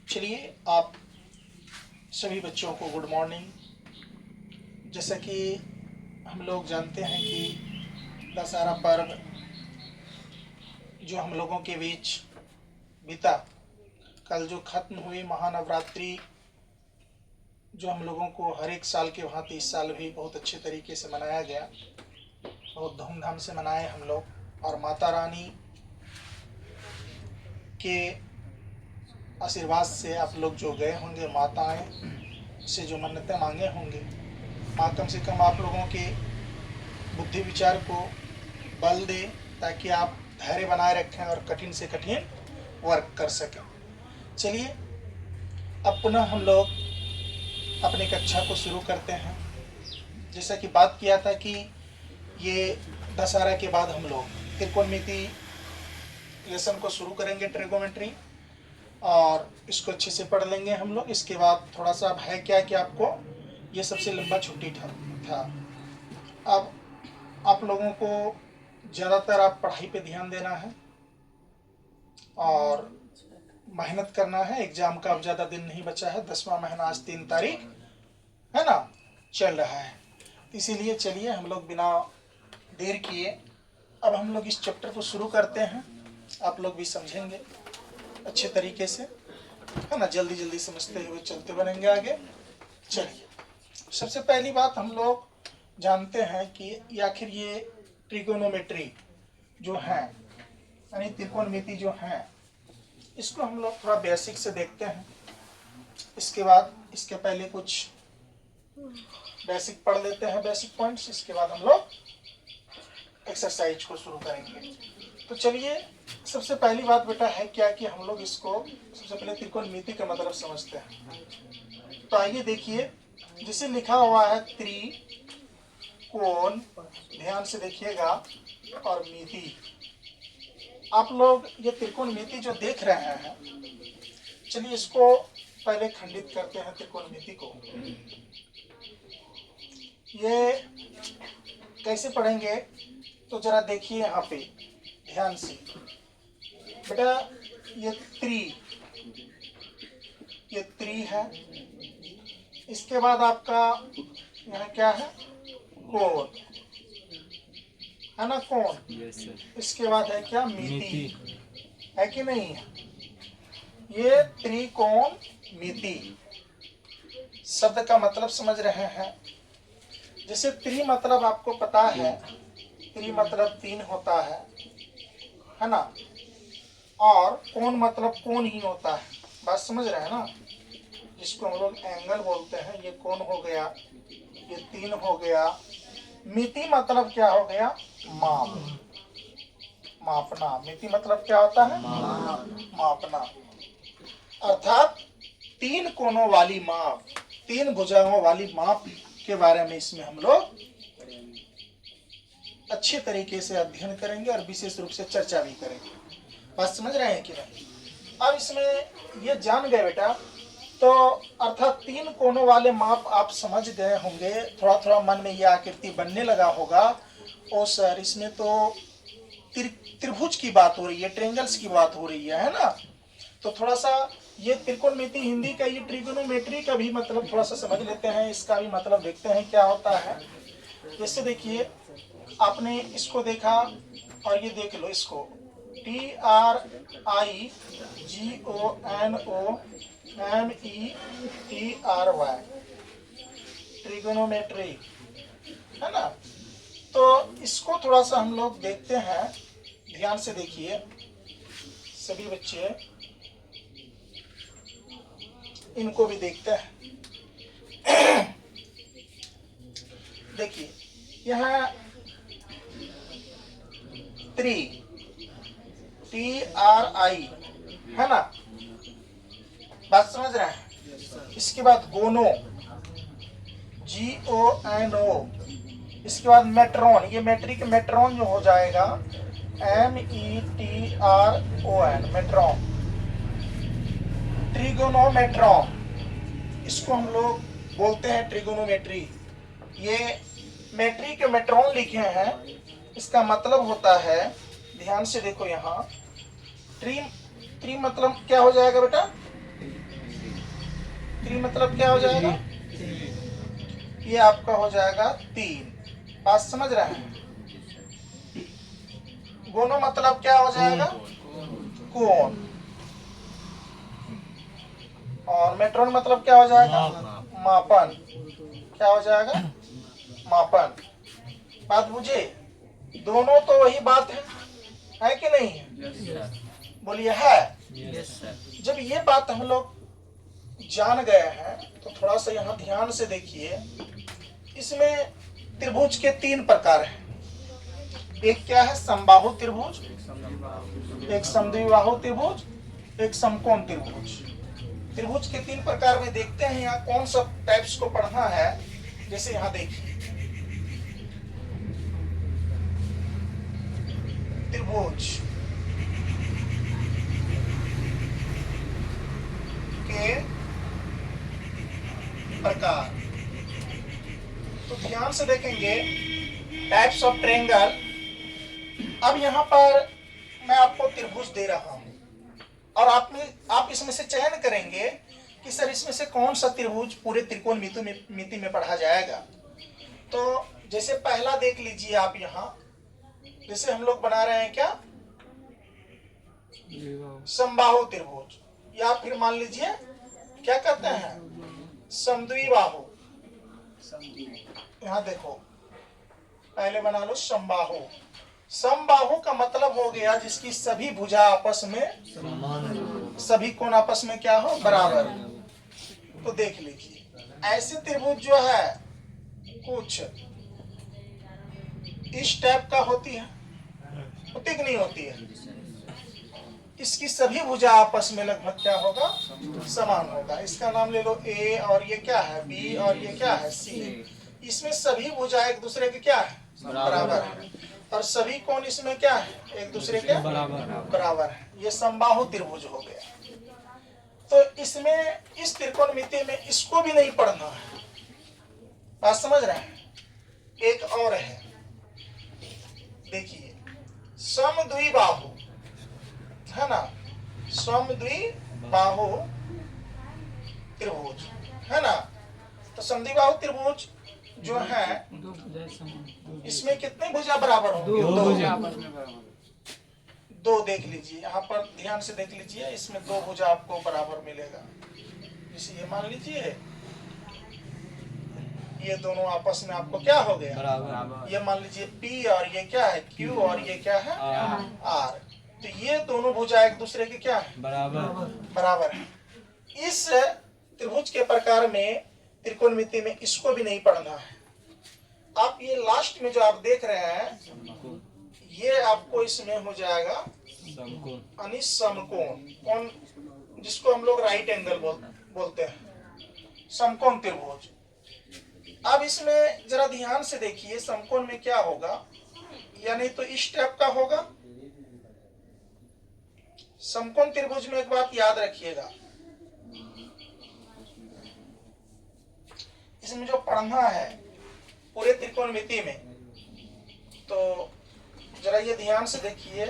चलिए, आप सभी बच्चों को गुड मॉर्निंग। जैसा कि हम लोग जानते हैं कि दशहरा पर्व जो हम लोगों के बीच बीता, कल जो खत्म हुई महानवरात्रि, जो हम लोगों को हर एक साल के भांति इस साल भी बहुत अच्छे तरीके से मनाया गया, बहुत धूमधाम से मनाए हम लोग। और माता रानी के आशीर्वाद से आप लोग जो गए होंगे, माताएं से जो मन्नतें मांगे होंगे, माँ कम से कम आप लोगों के बुद्धि विचार को बल दे, ताकि आप धैर्य बनाए रखें और कठिन से कठिन वर्क कर सकें। चलिए, अब पुनः हम लोग अपनी कक्षा को शुरू करते हैं। जैसा कि बात किया था कि ये दशहरा के बाद हम लोग त्रिकोणमिति लेसन को शुरू करेंगे, ट्रिगोमेट्री, और इसको अच्छे से पढ़ लेंगे हम लोग। इसके बाद थोड़ा सा अब है क्या कि आपको ये सबसे लंबा छुट्टी था। अब आप लोगों को ज़्यादातर आप पढ़ाई पे ध्यान देना है और मेहनत करना है। एग्जाम का अब ज़्यादा दिन नहीं बचा है, 10वां महीना आज 3 तारीख है ना, चल रहा है। इसीलिए चलिए हम लोग बिना देर किए अब हम लोग इस चैप्टर को शुरू करते हैं। आप लोग भी समझेंगे अच्छे तरीके से, है ना, जल्दी जल्दी समझते हुए चलते बनेंगे आगे। चलिए, सबसे पहली बात हम लोग जानते हैं कि आखिर ये ट्रिगोनोमेट्री जो है, यानी त्रिकोणमिति जो है, इसको हम लोग थोड़ा बेसिक से देखते हैं। इसके बाद इसके पहले कुछ बेसिक पढ़ लेते हैं, बेसिक पॉइंट्स। इसके बाद हम लोग एक्सरसाइज को शुरू करेंगे। तो चलिए, सबसे पहली बात बेटा है क्या कि हम लोग इसको सबसे पहले त्रिकोणमिति का मतलब समझते हैं। तो आइए देखिए, जिसे लिखा हुआ है त्रिकोण, ध्यान से देखिएगा, और मिति। आप लोग ये त्रिकोणमिति जो देख रहे हैं, चलिए इसको पहले खंडित करते हैं त्रिकोणमिति को। ये कैसे पढ़ेंगे तो जरा देखिए यहाँ पे ध्यान से बेटा। ये त्रि है। इसके बाद आपका यहाँ क्या है, कोण, है ना, कोण। इसके बाद है क्या, मिति, है कि नहीं है। ये त्रिकोणमिति शब्द का मतलब समझ रहे हैं। जैसे त्रि मतलब आपको पता है, त्रि मतलब 3 होता है ना, और कोण मतलब कोण ही होता है। बात समझ रहे हैं ना, जिसको हम लोग एंगल बोलते हैं। ये कोण हो गया, ये 3 हो गया। मिति मतलब क्या हो गया, माप, मापना। मिति मतलब क्या होता है, मापना। अर्थात 3 कोणों वाली माप, 3 भुजाओं वाली माप के बारे में इसमें हम लोग अच्छे तरीके से अध्ययन करेंगे और विशेष रूप से चर्चा भी करेंगे। बात समझ रहे हैं कि नहीं। अब इसमें ये जान गए बेटा, तो अर्थात 3 कोणों वाले माप आप समझ गए होंगे। थोड़ा थोड़ा मन में ये आकृति बनने लगा होगा, ओ सर इसमें तो त्रिभुज की बात हो रही है, ट्रायंगल्स की बात हो रही है ना। तो थोड़ा सा ये त्रिकोणमिति हिंदी का, ये ट्रिगोनोमेट्री का भी मतलब थोड़ा सा समझ लेते हैं। इसका भी मतलब देखते हैं क्या होता है। जैसे देखिए, आपने इसको देखा और ये देख लो इसको, TRIGONOMETRY, ट्रिगोनोमेट्री, है ना। तो इसको थोड़ा सा हम लोग देखते हैं, ध्यान से देखिए सभी बच्चे, इनको भी देखते हैं। देखिए यहाँ TRI है ना, बात समझ रहे हैं। इसके बाद गोनो, GONO। इसके बाद मेट्रॉन, ये मेट्रिक मेट्रॉन जो हो जाएगा, METRON, मेट्रॉन। ट्रिगोनोमेट्रॉन, इसको हम लोग बोलते हैं ट्रिगोनोमेट्री। ये मेट्री के मेट्रॉन लिखे हैं, इसका मतलब होता है, ध्यान से देखो यहाँ, ट्री मतलब क्या हो जाएगा बेटा, 3 मतलब क्या हो जाएगा? ये आपका हो जाएगा 3। बात समझ रहे हैं? गोनो मतलब क्या हो जाएगा? कोण। और मेट्रोन मतलब क्या हो जाएगा? मापन। क्या हो जाएगा? मापन। बात बुझे? दोनों तो वही बात है कि नहीं है? बोलिए है। जब ये बात हम लोग जान गए हैं तो थोड़ा सा यहाँ ध्यान से देखिए। इसमें त्रिभुज के 3 प्रकार हैं। एक क्या है? समबाहु त्रिभुज, एक समद्विबाहु त्रिभुज, एक समकोण त्रिभुज। त्रिभुज के 3 प्रकार में देखते हैं यहाँ कौन सा टाइप्स को पढ़ना है। जैसे यहाँ देखिए, त्रिभुज के प्रकार, तो ध्यान से देखेंगे टाइप्स ऑफ ट्रायंगल। अब यहाँ पर मैं आपको त्रिभुज दे रहा हूं और आप इसमें से चयन करेंगे कि सर इसमें से कौन सा त्रिभुज पूरे त्रिकोण मिति में पढ़ा जाएगा। तो जैसे पहला देख लीजिए आप यहाँ, जैसे हम लोग बना रहे हैं क्या? समबाहु त्रिभुज, या फिर मान लीजिए क्या कहते हैं? समद्विबाहु। यहाँ देखो, पहले बना लो समबाहु। समबाहु का मतलब हो गया जिसकी सभी भुजा आपस में, सभी कोण आपस में क्या हो? बराबर। तो देख लीजिए, ऐसे त्रिभुज जो है कुछ इस टाइप का होती है, होती कि नहीं होती है? इसकी सभी भुजा आपस में लगभग क्या होगा? समान होगा। इसका नाम ले लो ए, और ये क्या है? बी, और ये क्या है? सी। इसमें सभी भुजा एक दूसरे के क्या है? बराबर है। और सभी कोण इसमें क्या है? एक दूसरे के बराबर है। ये समबाहु त्रिभुज हो गया। तो इसमें इस त्रिकोणमिति में इसको भी नहीं पढ़ना है। बात समझ रहे हैं? एक और है, देखिए, समद्विबाहु है ना? समद्विबाहु त्रिभुज है ना? तो समद्विबाहु त्रिभुज जो है इसमें कितने भुजा बराबर होंगे? दो देख लीजिए, यहाँ पर ध्यान से देख लीजिए, इसमें 2 भुजा आपको बराबर मिलेगा। जैसे ये मान लीजिए, ये दोनों आपस में आपको क्या हो गया? बराबर। ये मान लीजिए P, और ये क्या है? Q, और ये क्या है? R। तो ये दोनों भुजा एक दूसरे के क्या है? बराबर है। इस त्रिभुज के प्रकार में त्रिकोणमिति में इसको भी नहीं पढ़ना है। आप ये लास्ट में जो आप देख रहे हैं, ये आपको इसमें हो जाएगा यानी समकोण, कौन जिसको हम लोग राइट एंगल बोलते हैं, समकोण त्रिभुज। अब इसमें जरा ध्यान से देखिए, समकोण में क्या होगा? यानी तो इस टाइप का होगा। समकोण त्रिभुज में एक बात याद रखिएगा, इसमें जो पढ़ना है पूरे त्रिकोणमिति में, तो जरा ये ध्यान से देखिए।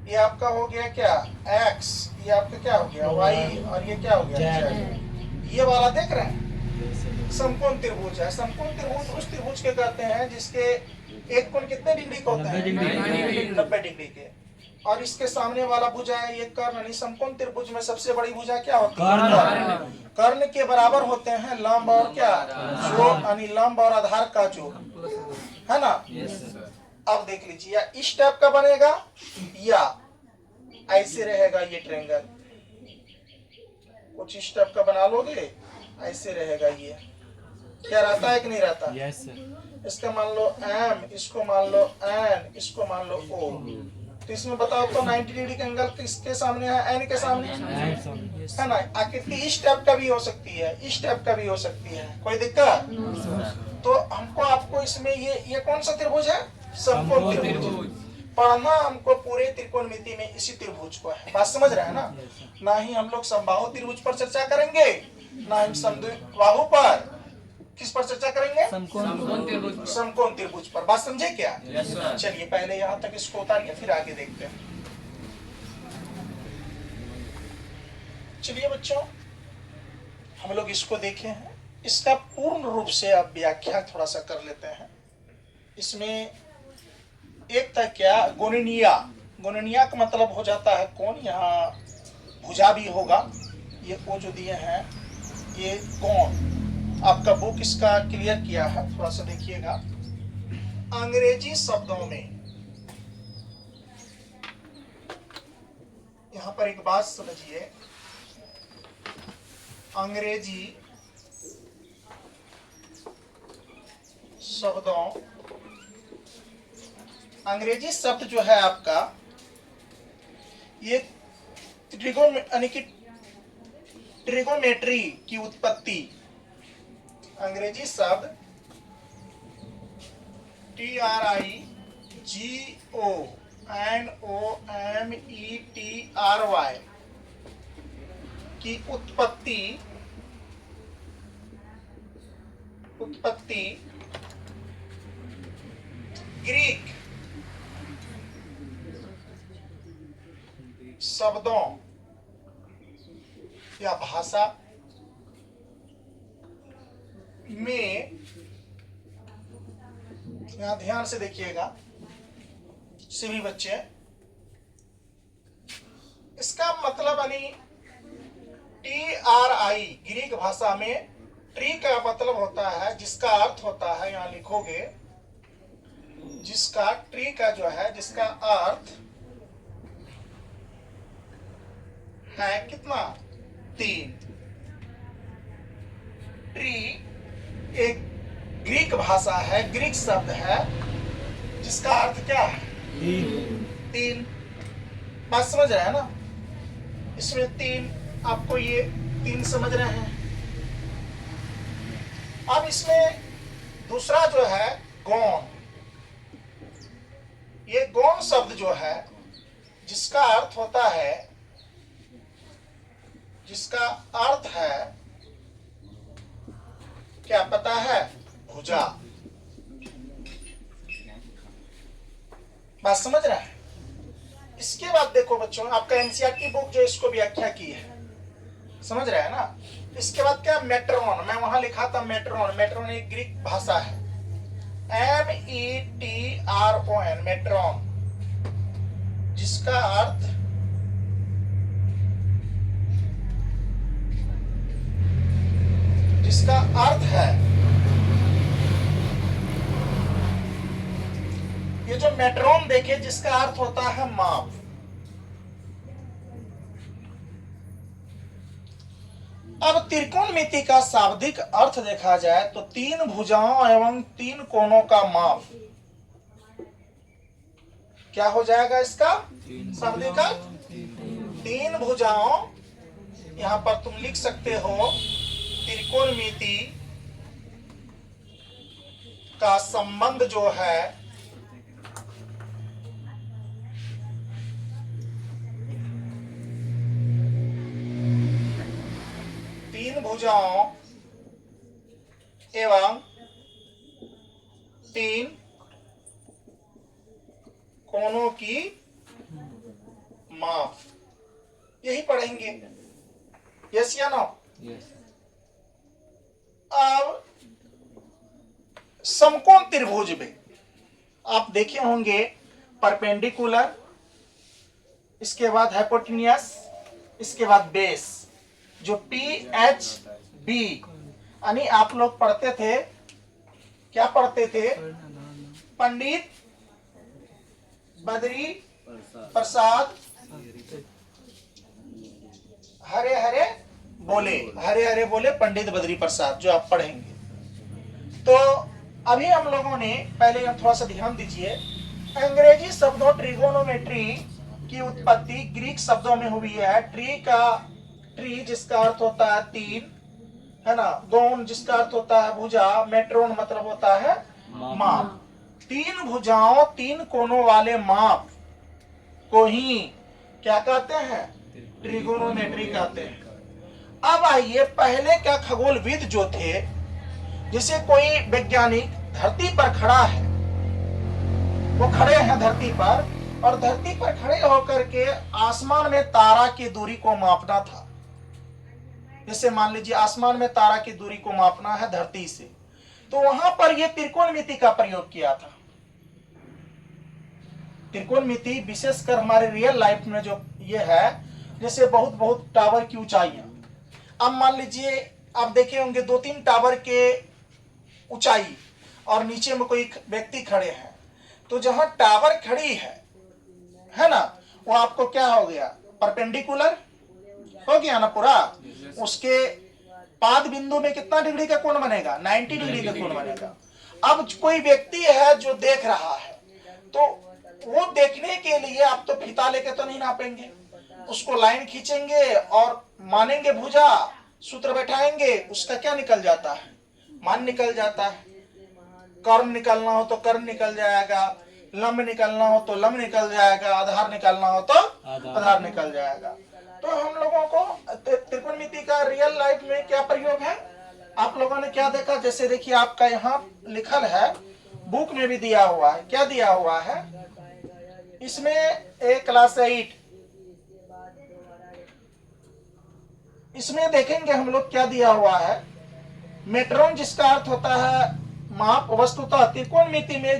ये आपका हो गया क्या? x, ये आपका क्या हो गया? y, और ये क्या हो गया? z। ये वाला देख रहे हैं, समकोण त्रिभुज है। समकोण त्रिभुज उस त्रिभुज के कहते हैं जिसके एक कोण कितने डिग्री का होता है? 90 डिग्री के। और इसके सामने वाला भुजा है ये कर्ण, यानी समकोण त्रिभुज में सबसे बड़ी भुजा क्या होती है? कर्ण के बराबर होते हैं लंब और क्या? जोड़, यानी लंब और आधार का जोड़, है ना? अब देख लीजिए, या इस टाइप का बनेगा या ऐसे रहेगा। ये ट्रायंगल कुछ इस टाइप का बना लोगे, ऐसे रहेगा। ये क्या रहता है कि नहीं रहता? Yes sir. इसका मान लो M, इसको मान लो N, इसको मान लो O। तो इसमें बताओ तो 90 डिग्री का एंगल किसके सामने है? N के सामने है ना? आकृति इस टाइप का भी हो सकती है, इस टाइप का भी हो सकती है, कोई दिक्कत? तो हमको आपको इसमें ये कौन सा त्रिभुज है? समकोण त्रिभुज। पढ़ना हमको पूरे त्रिकोणमिति में इसी त्रिभुज को है। बात समझ रहे हैं ना? ना ही हम लोग समबाहु त्रिभुज पर चर्चा करेंगे, ना ही समद्विबाहु पर। किस पर चर्चा करेंगे? समकोण त्रिभुज पर। बात समझे क्या? चलिए पहले यहाँ तक इसको उतारिए, फिर आगे देखते हैं। चलिए बच्चों, हम लोग इसको देखे हैं, इसका पूर्ण रूप से अब व्याख्या थोड़ा सा कर लेते हैं। इसमें एक था क्या, गोनिनिया। गोनिनिया का मतलब हो जाता है कोण, यहाँ भुजा भी होगा। ये को जो दिए हैं ये कोण, आपका बुक इसका क्लियर किया है, थोड़ा सा देखिएगा। अंग्रेजी शब्दों में यहाँ पर एक बात समझिए, अंग्रेजी शब्दों, अंग्रेजी शब्द जो है आपका, ये ट्रिगोमेट्री की उत्पत्ति, अंग्रेजी शब्द TRIGONOMETRY की उत्पत्ति ग्रीक शब्दों या भाषा में, यहां ध्यान से देखिएगा सभी बच्चे, इसका मतलब यानी TRI ग्रीक भाषा में ट्री का मतलब होता है, जिसका अर्थ होता है, यहां लिखोगे, जिसका ट्री का जो है, जिसका अर्थ है कितना, 3। ट्री एक ग्रीक भाषा है, ग्रीक शब्द है, जिसका अर्थ क्या है, 3। बात समझ रहे हैं ना? इसमें 3, आपको ये 3 समझ रहे हैं। अब इसमें दूसरा जो है गौण, ये गौण शब्द जो है, जिसका अर्थ होता है, जिसका अर्थ है क्या पता है, भुजा। बात समझ रहे हैं? इसके बाद देखो बच्चों, आपका एनसीईआरटी बुक जो इसको व्याख्या की है, समझ रहे हैं ना? इसके बाद क्या, मेट्रोन, मैं वहां लिखा था मेट्रोन। मेट्रोन एक ग्रीक भाषा है, METRON, मेट्रोन, जिसका अर्थ है, ये जो मेट्रोन देखे, जिसका अर्थ होता है माप। अब त्रिकोणमिति का शाब्दिक अर्थ देखा जाए तो 3 भुजाओं एवं 3 कोणों का माप। क्या हो जाएगा इसका शाब्दिक अर्थ? 3 भुजाओं, यहां पर तुम लिख सकते हो, त्रिकोणमिति का संबंध जो है, तीन भुजाओं एवं 3 कोणों की माप, यही पढ़ेंगे। यस या नो? अब समकोण त्रिभुज में आप देखे होंगे, परपेंडिकुलर, इसके बाद हाइपोटेन्यूस, इसके बाद बेस, जो PHB, यानी आप लोग पढ़ते थे, क्या पढ़ते थे, पंडित बद्री प्रसाद हरे हरे बोले, पंडित बद्री प्रसाद, जो आप पढ़ेंगे। तो अभी हम लोगों ने, पहले हम थोड़ा सा ध्यान दीजिए, अंग्रेजी शब्दों ट्रिगोनोमेट्री की उत्पत्ति ग्रीक शब्दों में हुई है। ट्री जिसका अर्थ होता है 3, है ना, गौण जिसका अर्थ होता है भुजा, मेट्रोन मतलब होता है माप। 3 भुजाओं 3 कोणों वाले माप को ही क्या कहते हैं, ट्रिगोनोमेट्री कहते हैं। अब आइए, पहले क्या खगोलविद जो थे जैसे कोई वैज्ञानिक धरती पर खड़ा है, वो खड़े हैं धरती पर, और धरती पर खड़े होकर के आसमान में तारा की दूरी को मापना था। जैसे मान लीजिए आसमान में तारा की दूरी को मापना है धरती से, तो वहां पर यह त्रिकोणमिति का प्रयोग किया था। त्रिकोणमिति विशेषकर हमारे रियल लाइफ में जो ये है, जैसे बहुत बहुत टावर की ऊंचाइयां, अब मान लीजिए आप देखे होंगे 2-3 टावर के ऊंचाई और नीचे में कोई व्यक्ति खड़े हैं, तो जहां टावर खड़ी है ना, वो आपको क्या हो गया, परपेंडिकुलर हो गया ना पूरा। उसके पाद बिंदु में कितना डिग्री का कोण बनेगा, 90 डिग्री का कोण बनेगा। अब कोई व्यक्ति है जो देख रहा है, तो वो देखने के लिए आप तो फीता लेके तो नहीं नापेंगे, उसको लाइन खींचेंगे और मानेंगे भुजा, सूत्र बैठाएंगे, उसका क्या निकल जाता है, मान निकल जाता है। कर्ण निकलना हो तो कर्ण निकल जाएगा, लंब निकलना हो तो लंब निकल जाएगा, आधार निकलना हो तो आधार निकल जाएगा। तो हम लोगों को त्रिकोणमिति का रियल लाइफ में क्या प्रयोग है, आप लोगों ने क्या देखा, जैसे देखिए आपका यहाँ लिखल है, बुक में भी दिया हुआ है, क्या दिया हुआ है इसमें, एक क्लास 8, इसमें देखेंगे हम लोग क्या दिया हुआ है, मेट्रोन, जिसका अर्थ होता है माप। वस्तुतः त्रिकोणमिति में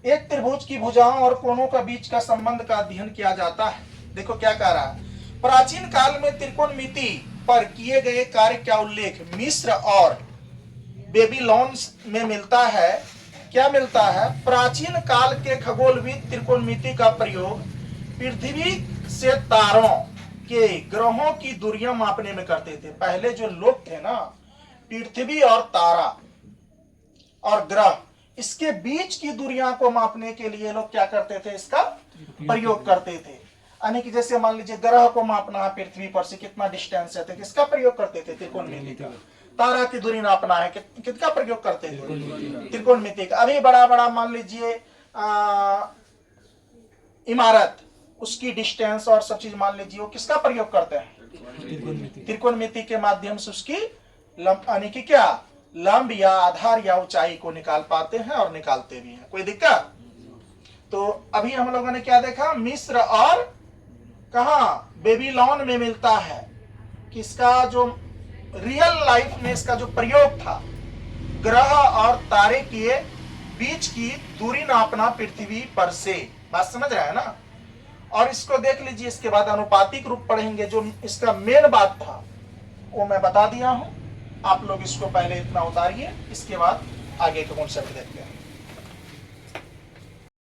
एक त्रिभुज की भुजाओं और कोणों का बीच का संबंध का अध्ययन किया जाता है। देखो क्या कह रहा है, प्राचीन काल में त्रिकोणमिति पर किए गए कार्य का उल्लेख मिस्र और बेबीलोन में मिलता है। क्या मिलता है, प्राचीन काल के खगोलविद त्रिकोणमिति का प्रयोग पृथ्वी से तारों के ग्रहों की दूरियां मापने में करते थे। पहले जो लोग थे ना, पृथ्वी और तारा और ग्रह, इसके बीच की दूरियां को मापने के लिए लोग क्या करते थे, इसका प्रयोग करते थे। यानी कि जैसे मान लीजिए ग्रह को मापना है पृथ्वी पर से कितना डिस्टेंस है, तो किसका प्रयोग करते थे, त्रिकोणमिति का। तारा की दूरी नापना है, किसका प्रयोग करते थे, त्रिकोणमिति का। अभी बड़ा बड़ा मान लीजिए इमारत, उसकी डिस्टेंस और सब चीज मान लीजिए, वो किसका प्रयोग करते हैं, त्रिकोणमिति के माध्यम से उसकी यानी कि क्या, लंब या आधार या ऊंचाई को निकाल पाते हैं और निकालते भी हैं। कोई दिक्कत? तो अभी हम लोगों ने क्या देखा, मिस्र और कहा, बेबीलोन में मिलता है। किसका जो रियल लाइफ में इसका जो प्रयोग था, ग्रह और तारे के बीच की दूरी नापना पृथ्वी पर से। बात समझ रहा है ना। और इसको देख लीजिए, इसके बाद अनुपातिक रूप पढ़ेंगे, जो इसका मेन बात था वो मैं बता दिया हूं। आप लोग इसको पहले इतना उतारिए, इसके बाद आगे का कॉन्सेप्ट देखते हैं।